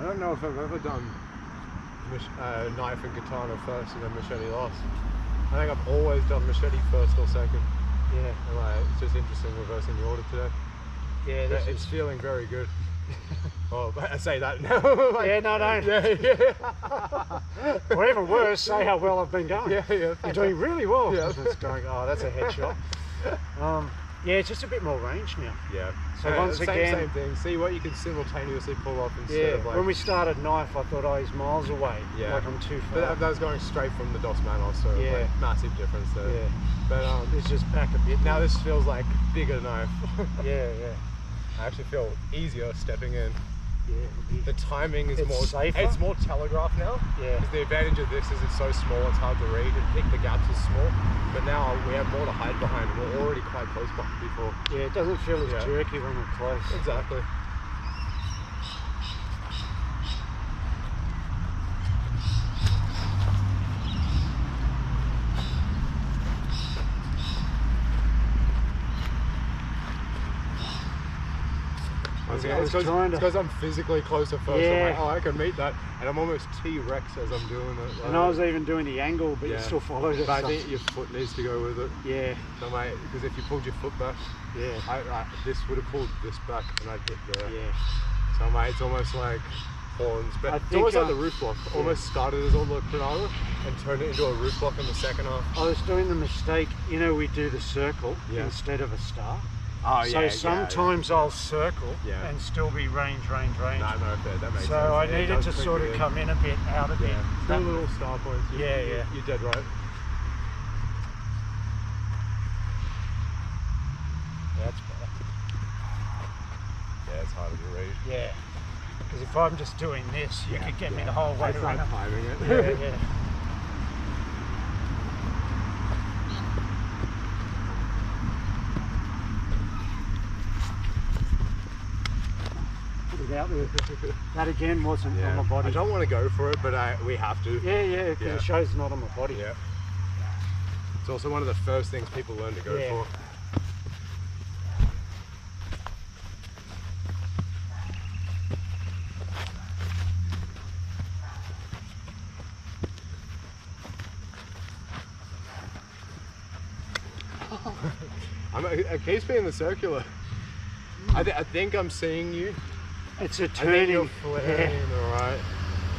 don't know if I've ever done knife and katana first and then machete last. I think I've always done machete first or second. Yeah. And it's just interesting reversing the order today. Yeah, it's feeling very good. Oh, I say that now. Yeah, no. Yeah. Or even worse, say how well I've been going. Yeah. You're doing really well. Yeah. It's going, oh, that's a headshot. Yeah, it's just a bit more range now. Yeah. So once again, same thing. See what you can simultaneously pull off instead of like. When we started knife, I thought I was miles away. Yeah. Like I'm too far. But that was going straight from the Dos Manos, so like, massive difference there. Yeah. But it's just back a bit. Now this feels like bigger knife. Yeah. I actually feel easier stepping in. Yeah. The timing is more safer. It's more telegraphed now. Yeah. Because the advantage of this is it's so small, it's hard to read, and pick the gaps is small. But now we have more to hide behind, and we're already quite close before. Yeah, it doesn't feel as jerky when we're close. Exactly. It's because I'm physically closer first. Yeah. I'm like, oh, I can meet that, and I'm almost T-Rex as I'm doing it. Like, and I was even doing the angle, but you still followed it. But I think your foot needs to go with it. Yeah. So, mate, because if you pulled your foot back, this would have pulled this back, and I'd hit there. Yeah. So, mate, it's almost like horns, but it's almost like the roof block. Almost started as all the Granada and turned it into a roof block in the second half. I was doing the mistake. We do the circle instead of a star. Oh, so sometimes I'll circle and still be range. No, fair. That makes sense. So I needed to sort of come in a bit, out a bit. Still little star points. Yeah. You're dead right. That's better. Yeah, it's harder to read. Yeah. Because if I'm just doing this, you could get me the whole way around. It's like timing it. Yeah. That again wasn't on my body. I don't want to go for it, but we have to. Yeah, because it shows not on my body. Yeah. It's also one of the first things people learn to go for. It keeps being the circular. I think I'm seeing you. It's a I think turning. you're flaring, alright.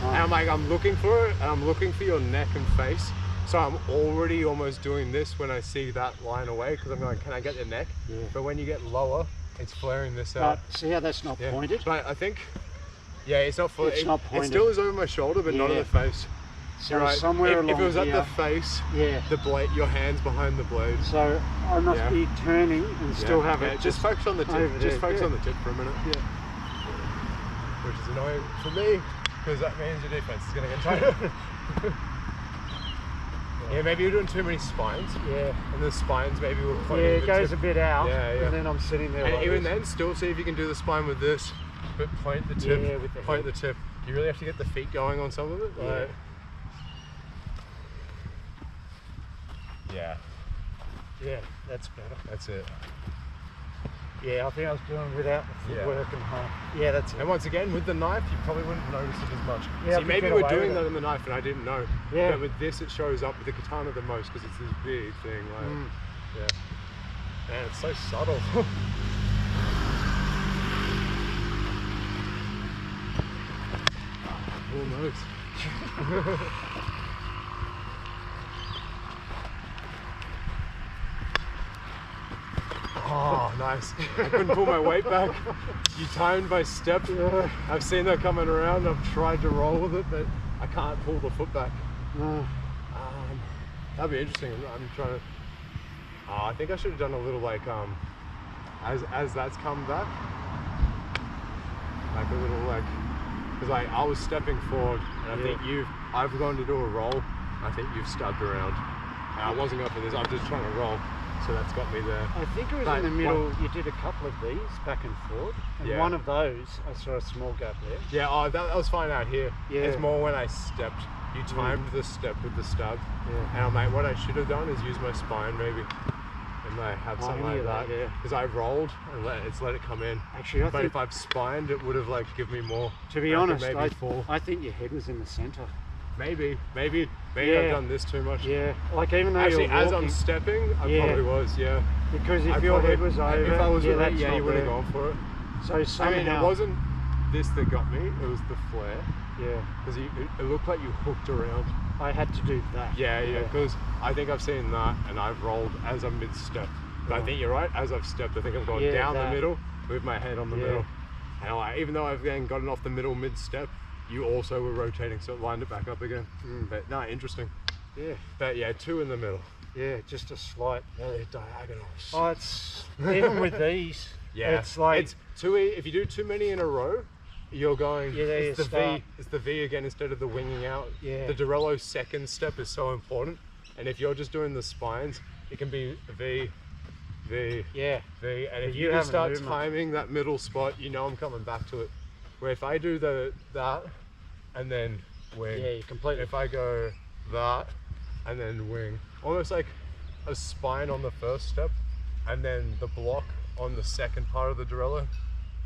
And I'm looking for it, and I'm looking for your neck and face. So I'm already almost doing this when I see that line away, because I'm going, can I get your neck? Yeah. But when you get lower, it's flaring this out. See how that's not pointed? But I think, it's not fully. It's not pointed. It still is over my shoulder, but not in the face. So somewhere along if it was at here, the face, the blade, your hand's behind the blade. So I must be turning and still have it. Just focus on the tip. Just focus on the tip for a minute. Yeah. Which is annoying for me, because that means your defense is going to get tighter. Yeah, maybe you're doing too many spines. Yeah. And the spines maybe will point the it goes tip. a bit out. Yeah. And then I'm sitting there. And like even this. then, still see if you can do the spine with this, but point the tip. Yeah, with the point head. the tip. You really have to get the feet going on some of it. Like, yeah, that's better. that's it. Yeah, I think I was doing without the footwork and yeah, that's it. And once again, with the knife, you probably wouldn't notice it as much. Yeah, see, maybe we're doing that in the knife and I didn't know. Yeah. But with this, it shows up with the katana the most because it's this big thing. Like, Man, it's so subtle. Almost. Oh, nice. I couldn't pull my weight back. You timed my step. I've seen that coming around. I've tried to roll with it, but I can't pull the foot back. That'd be interesting. I'm trying to... I think I should have done a little like, as that's come back. Like a little like... Because like, I was stepping forward, and I think I've gone to do a roll. I think you've stubbed around. And I wasn't going for this, I'm just trying to roll. So that's got me there. I think it was in the middle. You did a couple of these back and forth, and one of those I saw a small gap there. Yeah, that was fine out here. Yeah. It's more when I stepped. You timed the step with the stub. Yeah. And I'm like, what I should have done is use my spine maybe, and and I have something any like of that. that, yeah. Because I rolled and let it come in. Actually, I But think, if I've spined, it would have like given me more. to be I could honest, maybe fall. I think your head was in the centre. Maybe Yeah. I've done this too much. Yeah, like even though Actually, you're as walking, I'm stepping, I Yeah. probably was, yeah. because if I your probably- head was over, if I was yeah, with it, that's yeah, not you would have there. gone for it. So somehow, I mean, it wasn't this that got me; it was the flare, Yeah, because it looked like you hooked around. I had to do that. Yeah. Because I think I've seen that, and I've rolled as I'm mid-step. But I Right. think you're right. As I've stepped, I think I've gone Yeah, down that. the middle with my head on the Yeah. middle. And like, even though I've then gotten off the middle mid-step, you also were rotating, so it lined it back up again. But no, interesting. Yeah, But yeah, 2 in the middle. yeah, just a slight. They're diagonals. Oh, it's even with these. Yeah, it's like it's too. If you do too many in a row, you're going. Yeah, there it's you the start. V. It's the V again instead of the winging out. Yeah. The Dorello second step is so important, and if you're just doing the spines, it can be V, V, yeah, V, and if you you just haven't start moved much. timing that middle spot, you know I'm coming back to it. Where if I do that, and then wing. yeah, you completely. If I go that, and then wing, almost like a spine on the first step, and then the block on the second part of the Dorello.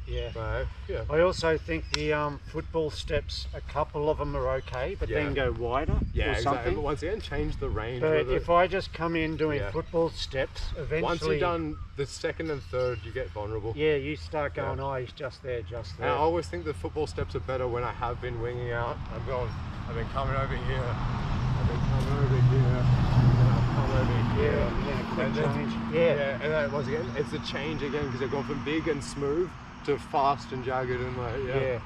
Yeah. Right. Yeah. I also think the football steps, a couple of them are okay, but Yeah. then go wider Yeah, or exactly. something. But once again, change the range. But with it. if I just come in doing Yeah. football steps, eventually, Once you've done the second and third, you get vulnerable. yeah, you start going, Yeah. oh, he's just there, just And there. I always think the football steps are better when I have been winging out. I've been coming over here, I've been coming over here, and I've come over here. Yeah, quick And then- change. Yeah, and then once again, it's a change again because I've gone from big and smooth to fast and jagged and like, yeah.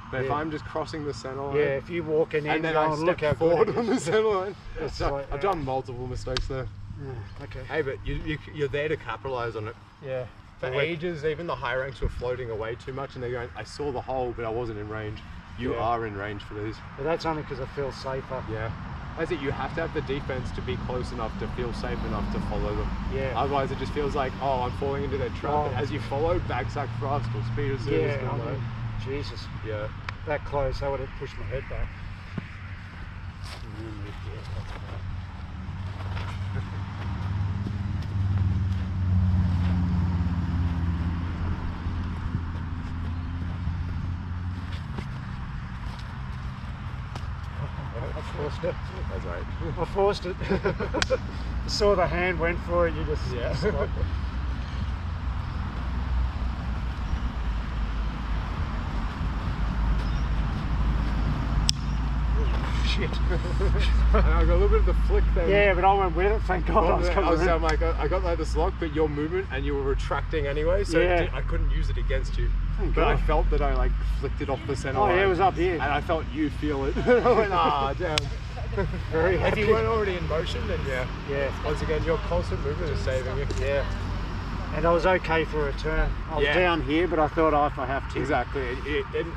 But if yeah. I'm just crossing the center line, Yeah, if you walk in and then I going, look how step forward good on it the is. center line, It's so like, I've done multiple mistakes there. Yeah, okay. Hey, but you're there to capitalize on it. Yeah. For Well, ages, even the high ranks were floating away too much, and they're going, I saw the hole, but I wasn't in range. You Yeah. are in range for these. But that's only because I feel safer. Yeah. That's it, you have to have the defense to be close enough to feel safe enough to follow them. Yeah. Otherwise, it just feels like, oh, I'm falling into their trap. Oh. And as you follow, backsack thrust or speed of service. Yeah, I and all mean, Jesus. that. Yeah. That close, I would have pushed my head back. And then we- yeah, that's right. I forced it. That's right. I forced it. I saw the hand went for it, you just Yeah. stopped. Shit. And I got a little bit of the flick then. Yeah, but I went with it, thank God. I was coming in. I'm like, I got like the slog, but your movement and you were retracting anyway, so Yeah. I couldn't use it against you. Thank But I God. felt that I like flicked it off the center Oh line. yeah, it was up here. And I felt you feel it. I went, ah, damn. Very If happy. you weren't already in motion, then yeah. Yeah, Once again, your constant movement is saving you. yeah. And I was okay for a turn. I was Yeah. down here, but I thought, oh, if I have to. Exactly. And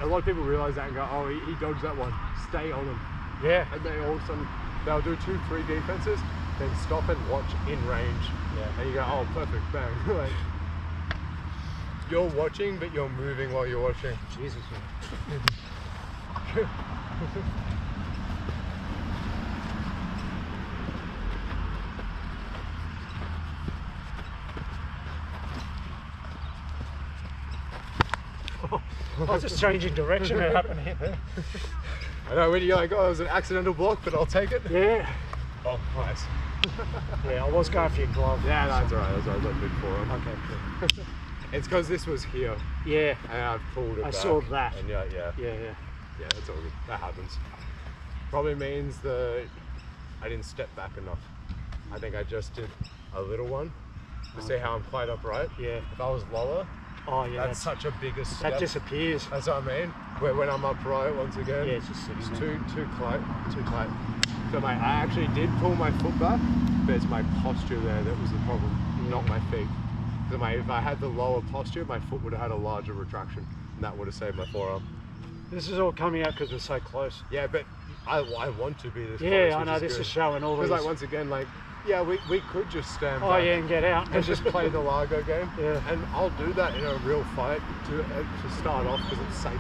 a lot of people realize that and go, oh, he dodged that one. Stay on him. Yeah. And they all of a sudden, they'll do 2-3 defenses, then stop and watch in range. Yeah. And you go, oh, perfect, bang. Like, you're watching, but you're moving while you're watching. Jesus. I was just changing direction. It happened here. I know when you're like, oh, it was an accidental block, but I'll take it. Yeah. Oh, nice. Yeah, I was going for your glove. Yeah, that's all right. That's all right. That's good for him. Okay, cool. It's because this was here, Yeah. and I've pulled it I back. saw that. And yeah, Yeah. yeah, it's all good. That happens. Probably means that I didn't step back enough. I think I just did a little one to see how I'm quite upright. Yeah. If I was lower, Oh yeah. that's such a bigger step. That disappears. That's what I mean. When I'm upright once again, Yeah, it's just sitting it's there. too tight. So I actually did pull my foot back, but it's my posture there that was the problem, not my feet. So if I had the lower posture, my foot would have had a larger retraction, and that would have saved my forearm. This is all coming out because we're so close. Yeah, but I want to be this close. Yeah, I which know. This good. is showing all Because these. like once again, like yeah, we could just stand Oh back yeah, and get out. and just play the Largo game. Yeah. And I'll do that in a real fight to start off because it's safer.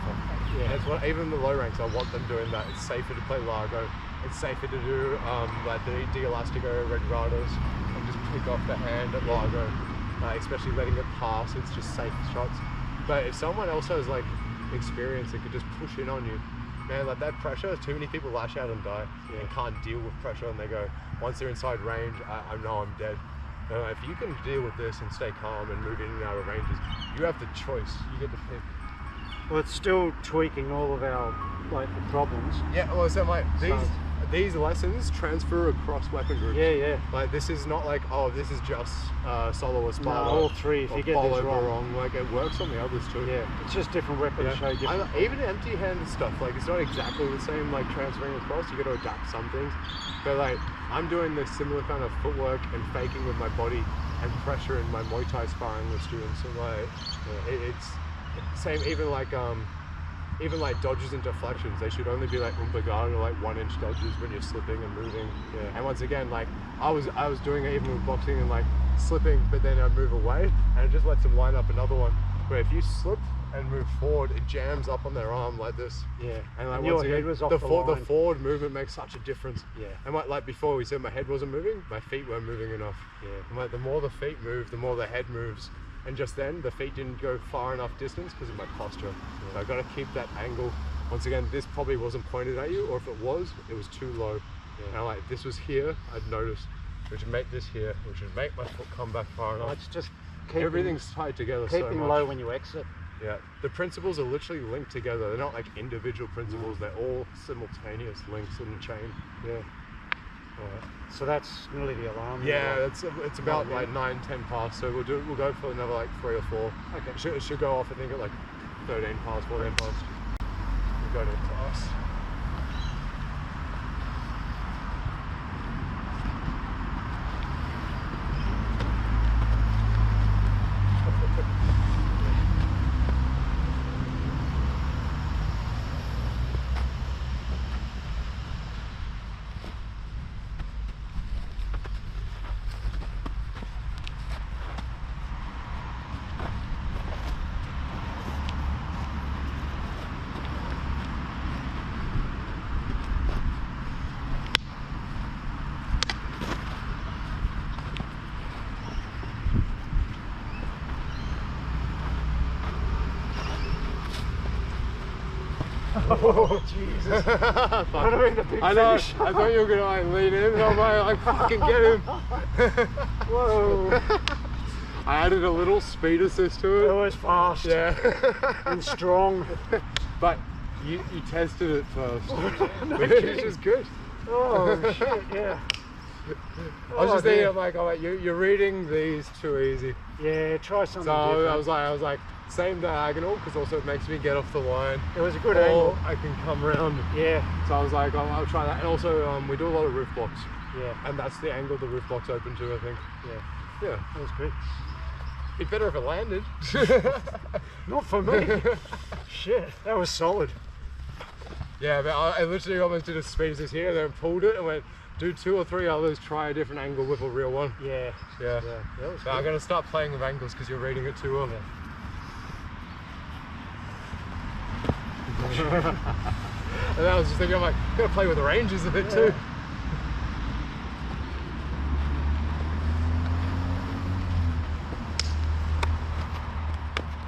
Yeah. That's what even the low ranks. I want them doing that. It's safer to play Largo. It's safer to do like the Elastico Red Rados and just kick off the hand at Largo, especially letting it pass. It's just safe shots. But if someone else has like experience that could just push in on you, man, like that pressure, too many people lash out and die and can't deal with pressure, and they go, once they're inside range, I know I'm dead. If you can deal with this and stay calm and move in and out of ranges, you have the choice. You get to pick. Well, it's still tweaking all of our like the problems. Yeah, well, so like these lessons transfer across weapon groups. Yeah. Like this is not like, oh, this is just solo or No, Spala. all three. If you get this wrong, like it works on the others too. yeah, it's just different weapons show different. Even empty-handed stuff, like it's not exactly the same. Like transferring across, you got to adapt some things. But like I'm doing this similar kind of footwork and faking with my body and pressure in my Muay Thai sparring with students, and like it's same. Even like dodges and deflections, they should only be like umpagata, or like 1 inch dodges when you're slipping and moving. Yeah. And once again, like I was doing it even with boxing and like slipping, but then I'd move away and it just lets them line up another one. But if you slip and move forward, it jams up on their arm like this. Yeah. And like And once your again, head was off the the line. forward movement makes such a difference. Yeah. And like before we said, my head wasn't moving, my feet weren't moving enough. Yeah. And like the more the feet move, the more the head moves. And just then, the feet didn't go far enough distance because of my posture. So I got to keep that angle. Once again, this probably wasn't pointed at you, or if it was too low. Yeah. And like this was here, I'd noticed, which would make this here, which would make my foot come back far No, enough. it's just Everything's tied together so keeping much. low when you exit. Yeah, the principles are literally linked together. They're not like individual principles. They're all simultaneous links in the chain. Yeah. Alright. So that's nearly the alarm. Yeah, it's about like 9-10 past. So we'll go for another like 3 or 4. Okay. It should go off. I think at like 13 past, 14 past. We'll go to class. Oh Jesus! Would have been a big I know. finish. I thought you were gonna like lean in. I'm like fucking get him. Whoa! I added a little speed assist to it. Always fast. Yeah. And strong. But you tested it first, No which kidding. is good. Oh shit! Yeah. I was just thinking, dear. I'm like, you're reading these too easy. Yeah. Try something So different. I was like, same diagonal, because also it makes me get off the line. It was a good Or angle. I can come around. Yeah. So I was like, I'll try that. And also, we do a lot of roof blocks, Yeah. and that's the angle the roof block's open to, I think. Yeah. Yeah. That was good. Be better if it landed. Not for me. Shit. That was solid. Yeah, but I literally almost did a speed assist here, then pulled it and went, do 2 or 3 others, try a different angle with a real one. Yeah. Yeah. Yeah. That was So I'm good. going to start playing with angles because you're reading it too early. And I was just thinking, I'm like, I'm going to play with the ranges a bit too.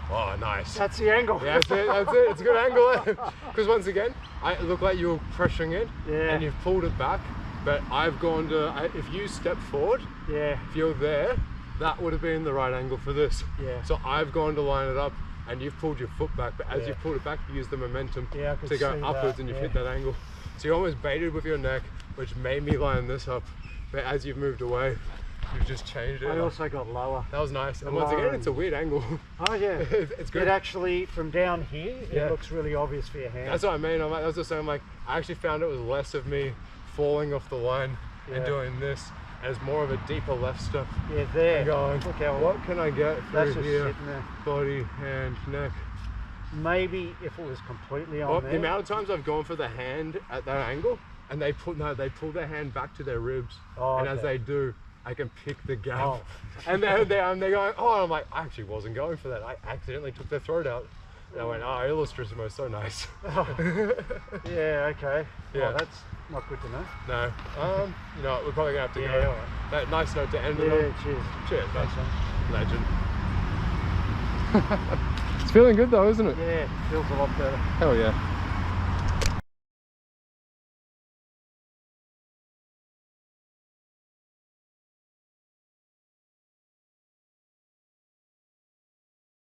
Oh, nice. That's the angle. Yeah, that's it, that's it. It's a good angle. Because once again, it looked like you were pressuring it Yeah. and you've pulled it back. But I've gone to, if you step forward, Yeah. if you're there, that would have been the right angle for this. Yeah. So I've gone to line it up and you've pulled your foot back. But as Yeah. you've pulled it back, you use the momentum Yeah, I could to go see upwards that, and you've yeah. hit that angle. So you almost baited with your neck, which made me line this up. But as you've moved away, you've just changed it. I also got lower. That was nice. And The once again, lower it's a weird angle. Oh yeah. It's good. It actually, from down here, Yeah. it looks really obvious for your hand. That's what I mean. I was just saying, like, I actually found it was less of me falling off the line and Yeah. doing this, and it's more of a deeper left step. Yeah, there. And going, Look how what can I get that's through just here? sitting there. Body, hand, neck. Maybe if it was completely on Well, there. the amount of times I've gone for the hand at that angle, and they pull their hand back to their ribs, Oh, and as okay. they do, I can pick the gap. Oh. And they're going, oh, and I'm like, I actually wasn't going for that. I accidentally took their throat out. And I went, oh, Illustrissimo is so nice. Yeah, okay. Yeah. Oh, that's not good to know. No. You know, we're probably going to have to Yeah, go. all right. That nice note to end it Yeah, on. cheers. Cheers, Thanks, man. man. Legend. It's feeling good though, isn't it? Yeah, feels a lot better. Hell yeah.